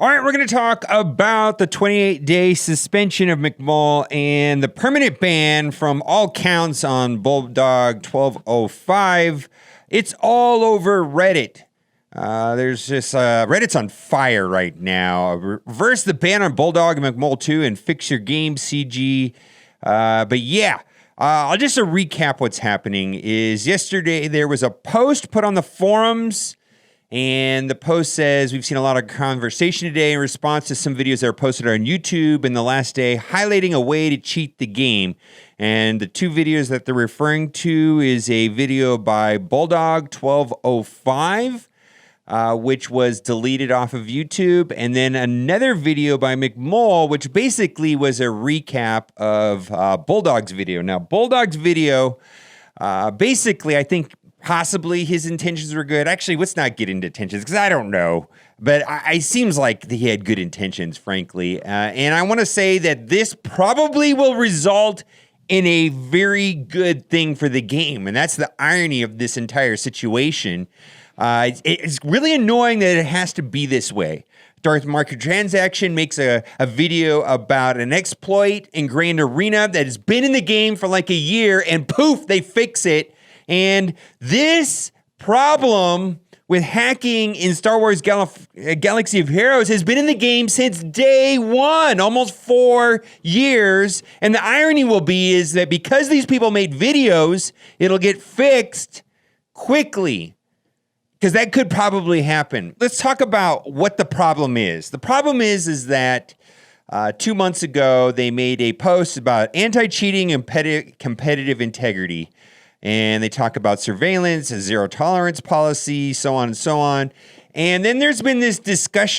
All right, we're going to talk about the 28-day suspension of McMull and the permanent ban from all counts on Bulldog 1205. It's all over Reddit. There's just Reddit's on fire right now. Reverse the ban on Bulldog and McMull 2 and fix your game, CG. But yeah, I'll just recap what's happening. Is yesterday there was a post put on the forums. And the post says, we've seen a lot of conversation today in response to some videos that are posted on YouTube in the last day, highlighting a way to cheat the game. And the two videos that they're referring to is a video by Bulldog 1205, which was deleted off of YouTube. And then another video by McMull, which basically was a recap of Bulldog's video. Now, Bulldog's video, basically, I think, possibly his intentions were good. Actually, let's not get into intentions because I don't know. But it seems like he had good intentions, frankly. And I want to say that this probably will result in a very good thing for the game. And that's the irony of this entire situation. It's really annoying that it has to be this way. Darth Microtransaction makes a video about an exploit in Grand Arena that has been in the game for like a year, and poof, they fix it. And this problem with hacking in Star Wars Galaxy of Heroes has been in the game since day one, almost 4 years. And the irony will be is that because these people made videos, it'll get fixed quickly. Because that could probably happen. Let's talk about what the problem is. The problem is that 2 months ago, they made a post about anti-cheating and competitive integrity. And they talk about surveillance, a zero tolerance policy, so on and so on. And then there's been this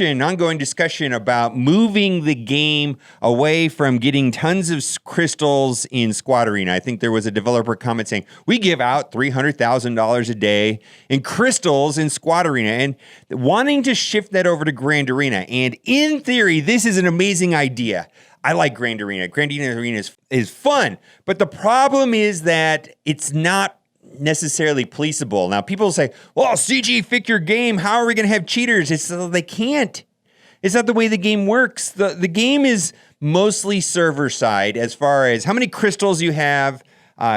ongoing discussion about moving the game away from getting tons of crystals in Squad Arena. I think there was a developer comment saying, we give out $300,000 a day in crystals in Squad Arena, and wanting to shift that over to Grand Arena. And in theory, this is an amazing idea. I like Grand Arena. Grand Arena is fun, but the problem is that it's not necessarily policeable. Now, people say, well, CG, fix your game. How are we going to have cheaters? They can't. It's not the way the game works. The game is mostly server side as far as how many crystals you have,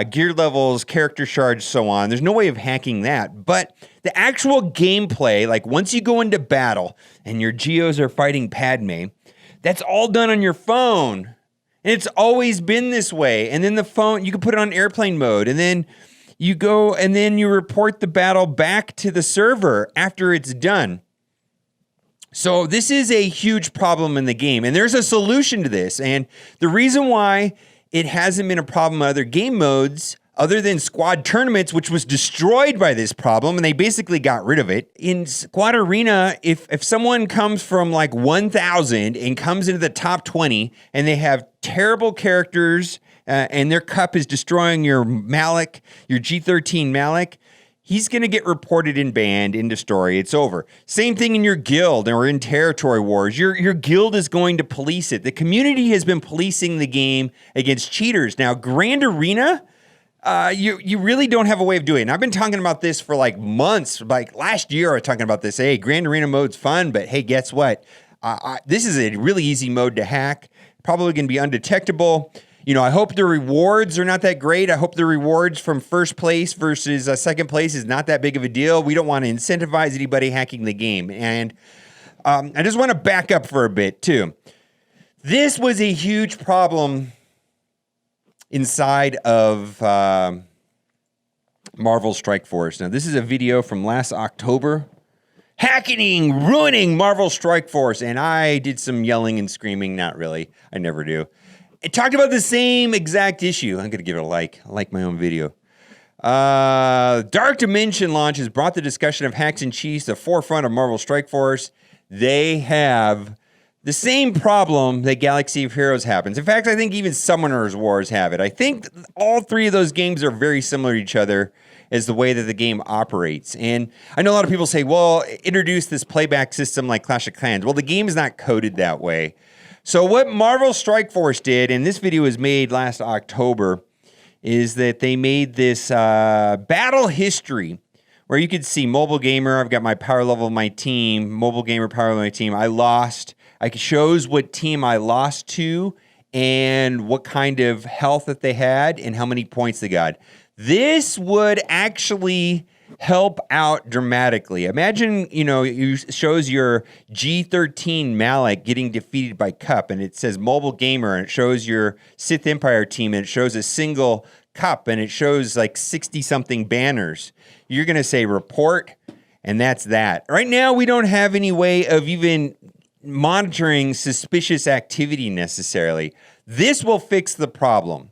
gear levels, character shards, so on. There's no way of hacking that. But the actual gameplay, like once you go into battle and your Geos are fighting Padme, that's all done on your phone. And it's always been this way. And then the phone, you can put it on airplane mode. And then you go and then you report the battle back to the server after it's done. So this is a huge problem in the game. And there's a solution to this. And the reason why it hasn't been a problem in other game modes, other than Squad Tournaments, which was destroyed by this problem, and they basically got rid of it. In Squad Arena, if someone comes from like 1,000 and comes into the top 20, and they have terrible characters, and their cup is destroying your Malik, your G13 Malik, he's going to get reported and banned into story. It's over. Same thing in your guild or in territory wars. Your guild is going to police it. The community has been policing the game against cheaters. Now, Grand Arena, you really don't have a way of doing it. And I've been talking about this for like months. Like last year, I was talking about this. Hey, Grand Arena mode's fun, but hey, guess what? This is a really easy mode to hack. Probably going to be undetectable. You know, I hope the rewards are not that great. I hope the rewards from first place versus second place is not that big of a deal. We don't want to incentivize anybody hacking the game. And I just want to back up for a bit, too. This was a huge problem inside of Marvel Strike Force. Now, this is a video from last October. Hacking, ruining Marvel Strike Force. And I did some yelling and screaming. Not really. I never do. It talked about the same exact issue. I'm going to give it a like. I like my own video. Dark Dimension launch has brought the discussion of hacks and cheats to the forefront of Marvel Strike Force. They have the same problem that Galaxy of Heroes happens. In fact, I think even Summoners Wars have it. I think all three of those games are very similar to each other as the way that the game operates. And I know a lot of people say, well, introduce this playback system like Clash of Clans. Well, the game is not coded that way. So what Marvel Strike Force did, and this video was made last October, is that they made this battle history where you could see MobileGamer. I've got my power level of my team, MobileGamer power level of my team. I lost. It shows what team I lost to and what kind of health that they had and how many points they got. This would actually help out dramatically. Imagine, it shows your G13 Malik getting defeated by Cup, and it says MobileGamer, and it shows your Sith Empire team, and it shows a single Cup, and it shows like 60-something banners. You're going to say report, and that's that. Right now, we don't have any way of even monitoring suspicious activity necessarily. This will fix the problem.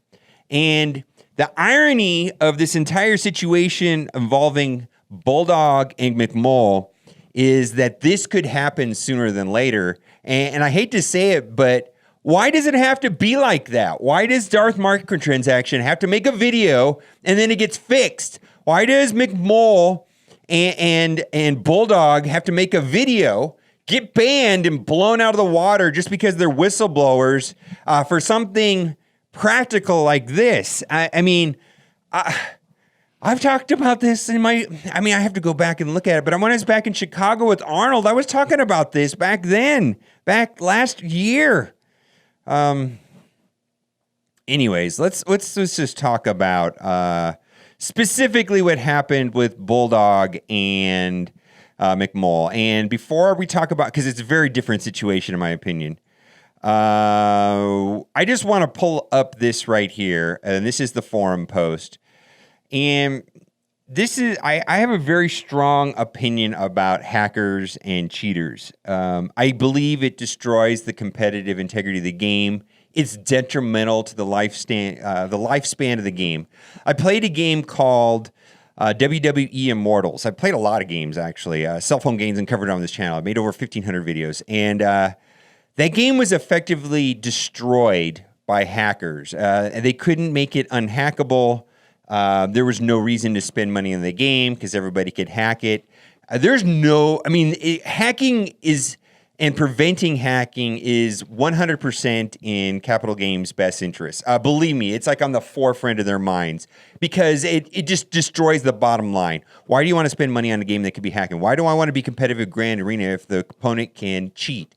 And the irony of this entire situation involving Bulldog and McMull is that this could happen sooner than later. And I hate to say it, but why does it have to be like that? Why does Darth Microtransaction have to make a video and then it gets fixed? Why does McMull and Bulldog have to make a video, get banned and blown out of the water just because they're whistleblowers for something practical like this? I've talked about this I have to go back and look at it, but when I was back in Chicago with Arnold, I was talking about this back last year. Anyways, let's just talk about specifically what happened with Bulldog and McMull. And before we talk about, because it's a very different situation in my opinion, I just want to pull up this right here, and this is the forum post. And this is, I have a very strong opinion about hackers and cheaters. I believe it destroys the competitive integrity of the game. It's detrimental to the lifespan of the game. I played a game called WWE Immortals. I played a lot of games, actually, cell phone games, and covered it on this channel. I made over 1,500 videos. And that game was effectively destroyed by hackers. They couldn't make it unhackable. There was no reason to spend money on the game because everybody could hack it. Hacking is, and preventing hacking is 100% in Capital Games' best interest. Believe me, it's like on the forefront of their minds because it just destroys the bottom line. Why do you want to spend money on a game that could be hacking? Why do I want to be competitive Grand Arena if the opponent can cheat?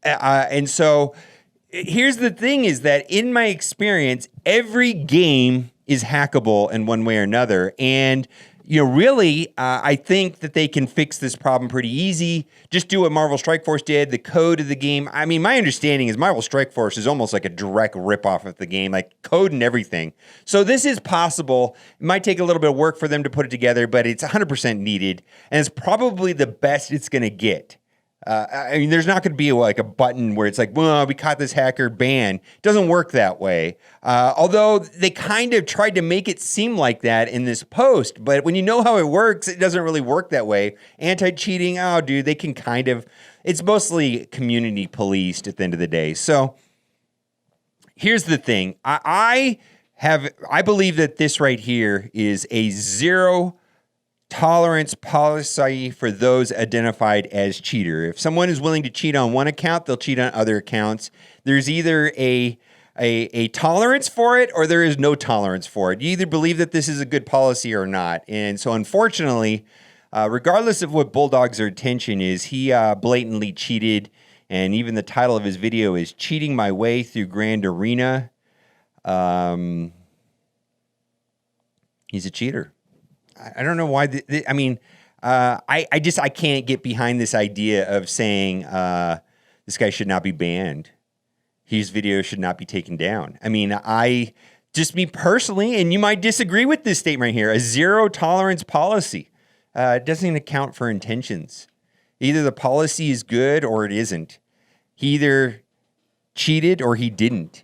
And so here's the thing is that in my experience, every game is hackable in one way or another. And, I think that they can fix this problem pretty easy. Just do what Marvel Strike Force did, the code of the game. My understanding is Marvel Strike Force is almost like a direct ripoff of the game, like code and everything. So this is possible. It might take a little bit of work for them to put it together, but it's 100% needed. And it's probably the best it's going to get. There's not going to be like a button where it's like, well, we caught this hacker, ban. It doesn't work that way. Although they kind of tried to make it seem like that in this post. But when you know how it works, it doesn't really work that way. Anti-cheating, they can it's mostly community policed at the end of the day. So here's the thing. I believe that this right here is a zero tolerance policy for those identified as cheater. If someone is willing to cheat on one account, they'll cheat on other accounts. There's either a tolerance for it or there is no tolerance for it. You either believe that this is a good policy or not. And so unfortunately, regardless of what Bulldog's intention is, he blatantly cheated. And even the title of his video is Cheating My Way Through Grand Arena. He's a cheater. I don't know why. I can't get behind this idea of saying this guy should not be banned. His video should not be taken down. Me personally, and you might disagree with this statement right here, a zero tolerance policy. It doesn't account for intentions. Either the policy is good or it isn't. He either cheated or he didn't.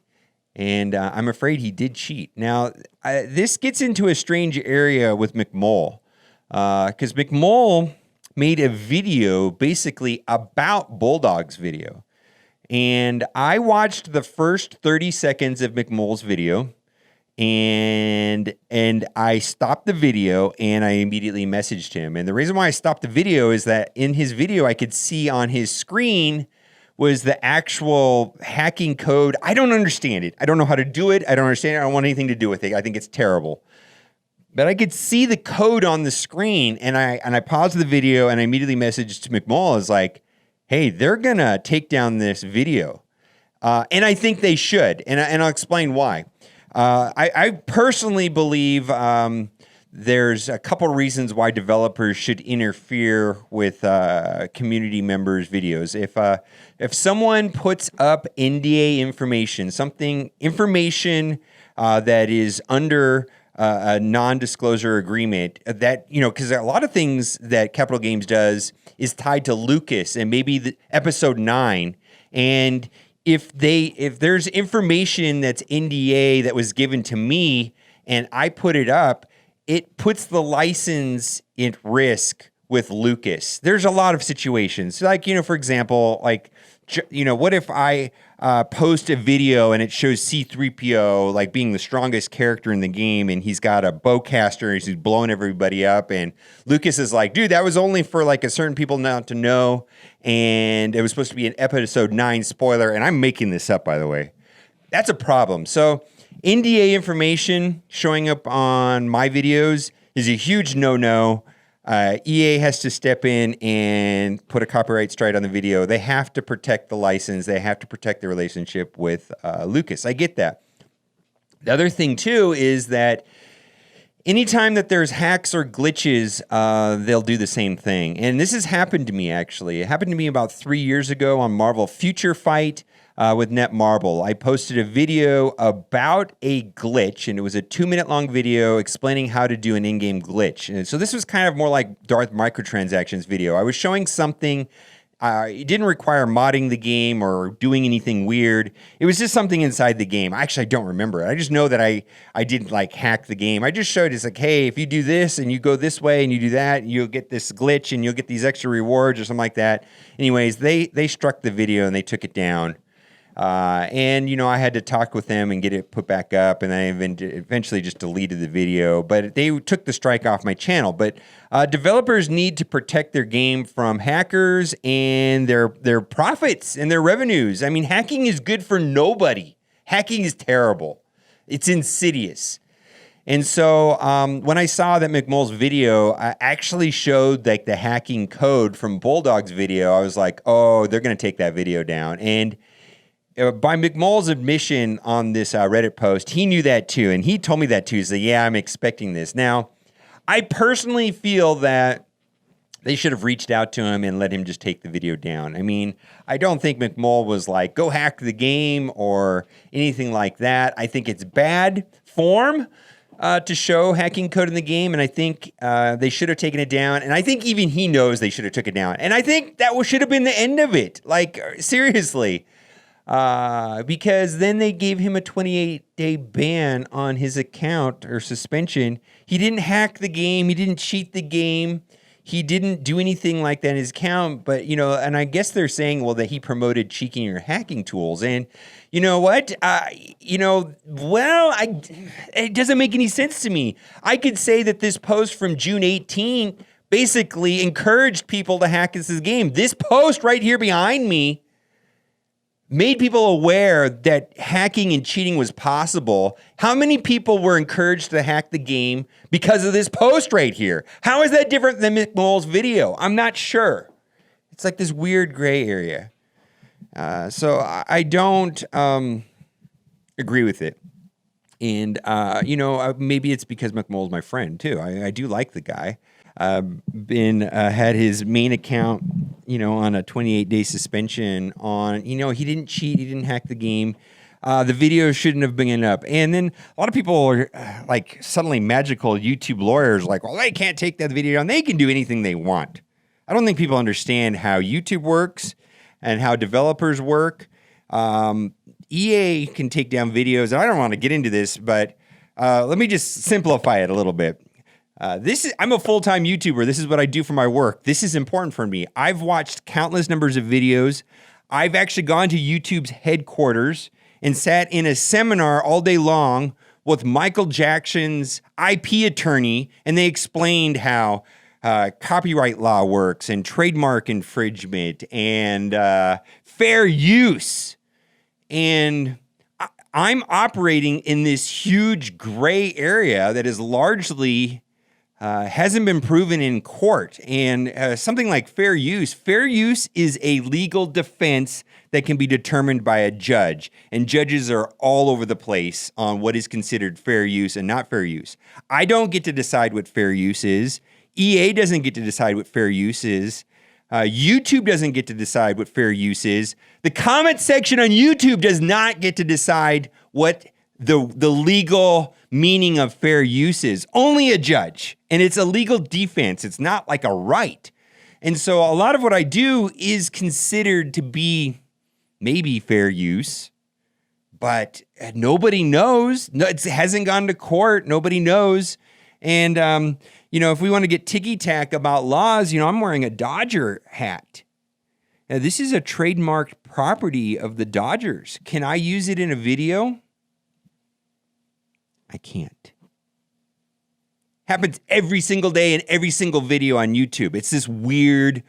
And I'm afraid he did cheat. Now, this gets into a strange area with McMull, because McMull made a video basically about Bulldog's video. And I watched the first 30 seconds of McMull's video, and I stopped the video, and I immediately messaged him. And the reason why I stopped the video is that in his video, I could see on his screen was the actual hacking code. I don't understand it. I don't know how to do it. I don't understand it. I don't want anything to do with it. I think it's terrible. But I could see the code on the screen, and I paused the video, and I immediately messaged to McMull. I was like, hey, they're going to take down this video. And I think they should. And I'll explain why. I personally believe there's a couple reasons why developers should interfere with community members' videos. If someone puts up NDA information, information that is under a non-disclosure agreement, that, because a lot of things that Capital Games does is tied to Lucas and maybe the episode 9, and if there's information that's NDA that was given to me and I put it up, it puts the license at risk with Lucas. There's a lot of situations. Like, for example, what if I post a video and it shows C-3PO like being the strongest character in the game, and he's got a bowcaster and he's blowing everybody up, and Lucas is like, dude, that was only for like a certain people not to know, and it was supposed to be an episode 9 spoiler, and I'm making this up, by the way. That's a problem. So NDA information showing up on my videos is a huge no-no. EA has to step in and put a copyright strike on the video. They have to protect the license. They have to protect the relationship with Lucas. I get that. The other thing, too, is that anytime that there's hacks or glitches, they'll do the same thing. And this has happened to me, actually. It happened to me about 3 years ago on Marvel Future Fight. With Netmarble. I posted a video about a glitch, and it was a 2-minute long video explaining how to do an in-game glitch. And so this was kind of more like Darth Microtransactions video. I was showing something. It didn't require modding the game or doing anything weird. It was just something inside the game. Actually, I don't remember it. I just know that I didn't hack the game. I just showed it's like, hey, if you do this and you go this way and you do that, you'll get this glitch and you'll get these extra rewards or something like that. Anyways, they struck the video and they took it down. And I had to talk with them and get it put back up, and I eventually just deleted the video, but they took the strike off my channel. But developers need to protect their game from hackers and their profits and their revenues. I mean, hacking is good for nobody. Hacking is terrible. It's insidious. And so when I saw that McMull's video actually showed the hacking code from Bulldog's video, I was like, oh, they're going to take that video down. And by McMull's admission on this Reddit post, he knew that too, and he told me that too. He said, yeah, I'm expecting this. Now, I personally feel that they should have reached out to him and let him just take the video down. I mean, I don't think McMull was like, go hack the game or anything like that. I think it's bad form to show hacking code in the game, and I think they should have taken it down. And I think even he knows they should have took it down. And I think that should have been the end of it. Seriously. Because then they gave him a 28-day ban on his account or suspension. He didn't hack the game. He didn't cheat the game. He didn't do anything like that in his account. But, and I guess they're saying, well, that he promoted cheating or hacking tools. And you know what? It doesn't make any sense to me. I could say that this post from June 18 basically encouraged people to hack this game. This post right here behind me made people aware that hacking and cheating was possible. How many people were encouraged to hack the game because of this post right here? How is that different than McMull's video? I'm not sure. It's like this weird gray area. So I don't agree with it. And, maybe it's because McMull's my friend, too. I do like the guy. Had his main account, on a 28-day suspension on, he didn't cheat, he didn't hack the game. The video shouldn't have been up. And then a lot of people are suddenly magical YouTube lawyers well, they can't take that video down. They can do anything they want. I don't think people understand how YouTube works and how developers work. EA can take down videos. And I don't want to get into this, but let me just simplify it a little bit. I'm a full-time YouTuber. This is what I do for my work. This is important for me. I've watched countless numbers of videos. I've actually gone to YouTube's headquarters and sat in a seminar all day long with Michael Jackson's IP attorney, and they explained how copyright law works and trademark infringement and fair use. And I'm operating in this huge gray area that is largely hasn't been proven in court. And something like fair use is a legal defense that can be determined by a judge. And judges are all over the place on what is considered fair use and not fair use. I don't get to decide what fair use is. EA doesn't get to decide what fair use is. YouTube doesn't get to decide what fair use is. The comment section on YouTube does not get to decide what the legal meaning of fair use is. Only a judge. And it's a legal defense. It's not like a right. And so a lot of what I do is considered to be maybe fair use, but nobody knows. No, it hasn't gone to court. Nobody knows. And, if we want to get ticky-tack about laws, I'm wearing a Dodger hat. Now, this is a trademarked property of the Dodgers. Can I use it in a video? I can't. Happens every single day in every single video on YouTube. It's this weird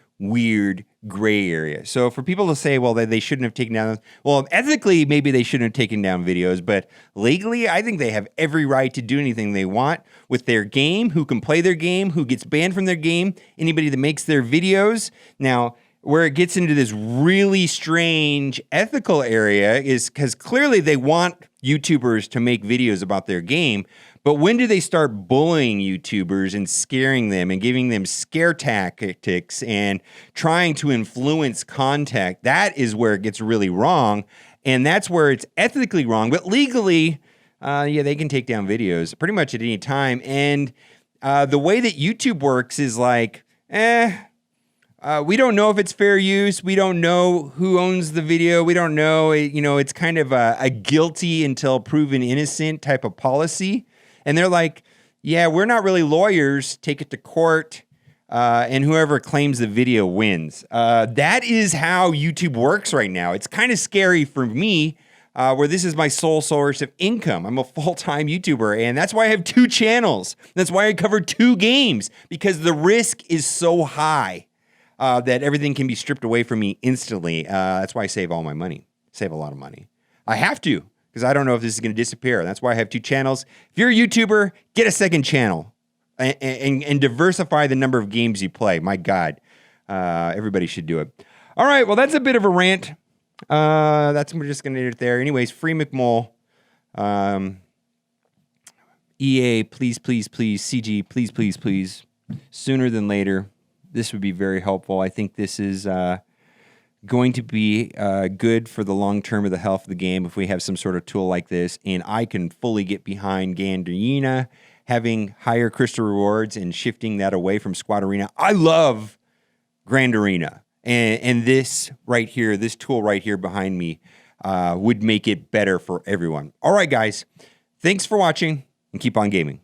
gray area. So for people to say, well, they shouldn't have taken down, well, ethically, maybe they shouldn't have taken down videos, but legally, I think they have every right to do anything they want with their game, who can play their game, who gets banned from their game, anybody that makes their videos. Now, where it gets into this really strange ethical area is because clearly they want YouTubers to make videos about their game, but when do they start bullying YouTubers and scaring them and giving them scare tactics and trying to influence content? That is where it gets really wrong, and that's where it's ethically wrong. But legally, they can take down videos pretty much at any time. And the way that YouTube works is like, we don't know if it's fair use. We don't know who owns the video. We don't know. It's kind of a guilty until proven innocent type of policy. And they're like, yeah, we're not really lawyers. Take it to court, and whoever claims the video wins. That is how YouTube works right now. It's kind of scary for me, where this is my sole source of income. I'm a full-time YouTuber, and that's why I have 2 channels. That's why I cover 2 games, because the risk is so high that everything can be stripped away from me instantly. That's why I save all my money. Save a lot of money. I have to, because I don't know if this is going to disappear. That's why I have 2 channels. If you're a YouTuber, get a second channel and diversify the number of games you play. My God, everybody should do it. All right, well, that's a bit of a rant. We're just going to end it there. Anyways, free McMull. EA, please, please, please. CG, please, please, please. Sooner than later. This would be very helpful. I think this is going to be good for the long term of the health of the game if we have some sort of tool like this. And I can fully get behind Gandarina having higher crystal rewards and shifting that away from Squad Arena. I love Grand Arena. And this right here, this tool right here behind me would make it better for everyone. All right, guys. Thanks for watching and keep on gaming.